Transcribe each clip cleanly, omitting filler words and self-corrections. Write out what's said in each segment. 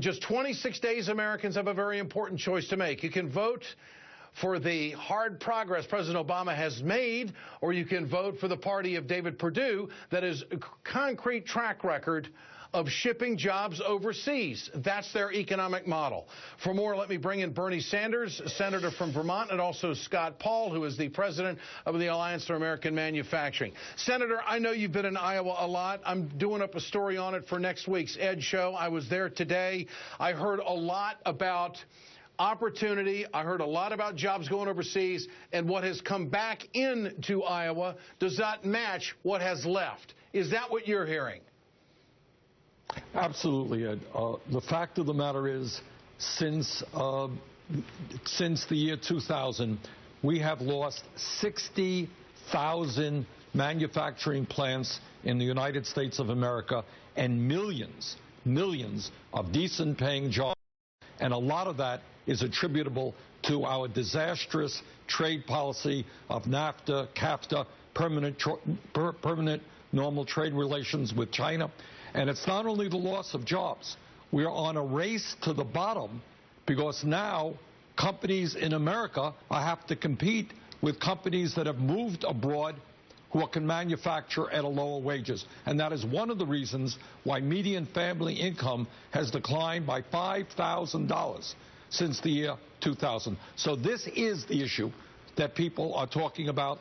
Just 26 days, Americans have a very important choice to make. You can vote for the hard progress President Obama has made, or you can vote for the party of David Perdue that is a concrete track record of shipping jobs overseas. That's their economic model. For more, let me bring in Bernie Sanders, senator from Vermont, and also Scott Paul, who is the president of the Alliance for American Manufacturing. Senator, I know you've been in Iowa a lot. I'm doing up a story on it for next week's Ed Show. I was there today. I heard a lot about opportunity. I heard a lot about jobs going overseas, and what has come back into Iowa does not match what has left. Is that what you're hearing? Absolutely, Ed. The fact of the matter is, since the year 2000, we have lost 60,000 manufacturing plants in the United States of America and millions of decent-paying jobs. And a lot of that is attributable to our disastrous trade policy of NAFTA, CAFTA, permanent normal trade relations with China. And it's not only the loss of jobs. We're on a race to the bottom because now companies in America have to compete with companies that have moved abroad who can manufacture at a lower wages. And that is one of the reasons why median family income has declined by $5,000 since the year 2000. So this is the issue that people are talking about.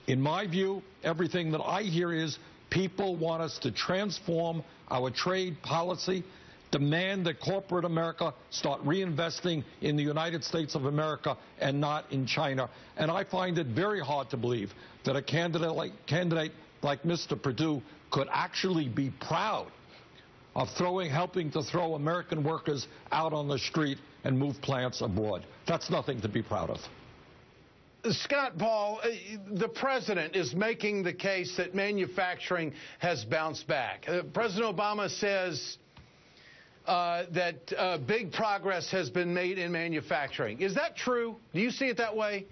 In my view, everything that I hear is people want us to transform our trade policy, demand that corporate America start reinvesting in the United States of America and not in China. And I find it very hard to believe that a candidate like Mr. Perdue could actually be proud of helping to throw American workers out on the street and move plants abroad. That's nothing to be proud of. Scott Paul, the president is making the case that manufacturing has bounced back. President Obama says that big progress has been made in manufacturing. Is that true? Do you see it that way?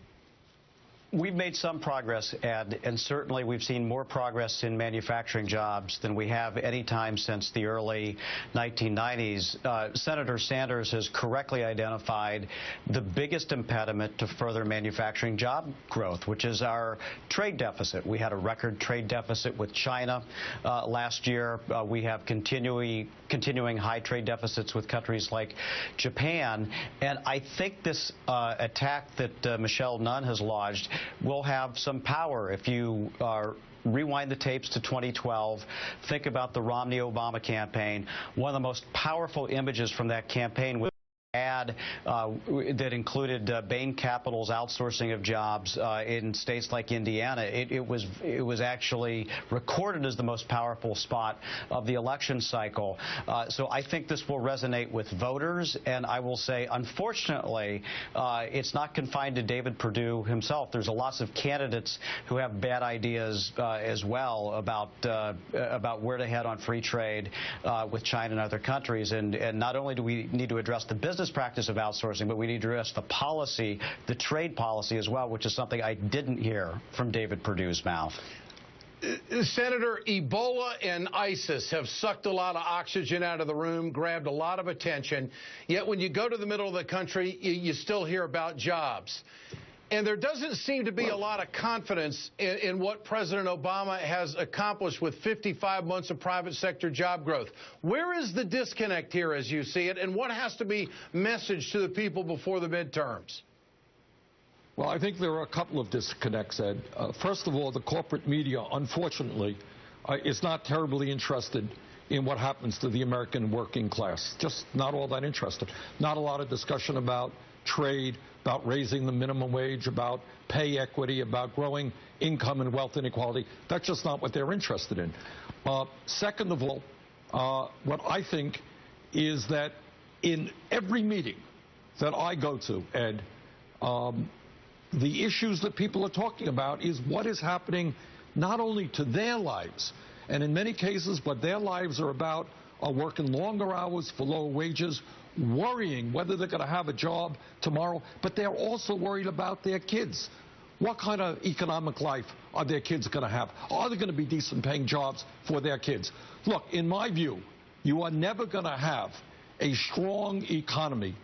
We've made some progress, Ed, and certainly we've seen more progress in manufacturing jobs than we have any time since the early 1990s. Senator Sanders has correctly identified the biggest impediment to further manufacturing job growth, which is our trade deficit. We had a record trade deficit with China last year. We have continuing high trade deficits with countries like Japan. And I think this attack that Michelle Nunn has lodged will have some power. If you rewind the tapes to 2012, think about the Romney-Obama campaign. One of the most powerful images from that campaign was ad that included Bain Capital's outsourcing of jobs in states like Indiana. It was actually recorded as the most powerful spot of the election cycle. So I think this will resonate with voters, and I will say, unfortunately, it's not confined to David Perdue himself. There's lots of candidates who have bad ideas as well about where to head on free trade with China and other countries. And not only do we need to address the business practice of outsourcing, but we need to address the policy, the trade policy as well, which is something I didn't hear from David Perdue's mouth. Senator, Ebola and ISIS have sucked a lot of oxygen out of the room, grabbed a lot of attention, yet when you go to the middle of the country, you still hear about jobs. And there doesn't seem to be a lot of confidence in what President Obama has accomplished with 55 months of private sector job growth. Where is the disconnect here as you see it, and what has to be messaged to the people before the midterms? Well, I think there are a couple of disconnects, Ed. First of all, the corporate media, unfortunately, is not terribly interested in what happens to the American working class. Just not all that interested. Not a lot of discussion about trade, about raising the minimum wage, about pay equity, about growing income and wealth inequality. That's just not what they're interested in. Second of all, what I think is that in every meeting that I go to, Ed, the issues that people are talking about is what is happening not only to their lives, and in many cases what their lives are about are working longer hours for lower wages, worrying whether they're going to have a job tomorrow, but they're also worried about their kids. What kind of economic life are their kids going to have? Are there going to be decent paying jobs for their kids? Look, in my view, you are never going to have a strong economy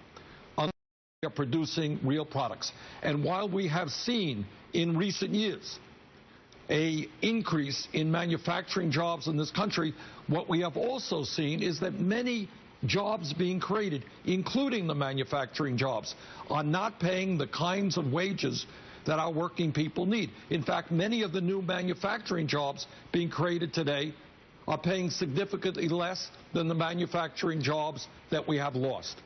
unless we are producing real products. And while we have seen in recent years an increase in manufacturing jobs in this country, what we have also seen is that many jobs being created, including the manufacturing jobs, are not paying the kinds of wages that our working people need. In fact, many of the new manufacturing jobs being created today are paying significantly less than the manufacturing jobs that we have lost.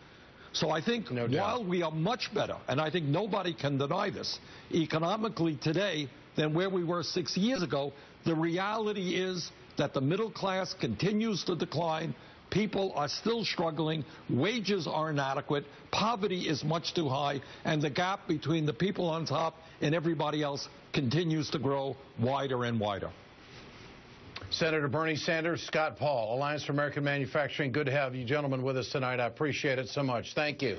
So I think while we are much better, and I think nobody can deny this, economically today than where we were 6 years ago, the reality is that the middle class continues to decline. People are still struggling, wages are inadequate, poverty is much too high, and the gap between the people on top and everybody else continues to grow wider and wider. Senator Bernie Sanders, Scott Paul, Alliance for American Manufacturing. Good to have you gentlemen with us tonight. I appreciate it so much. Thank you.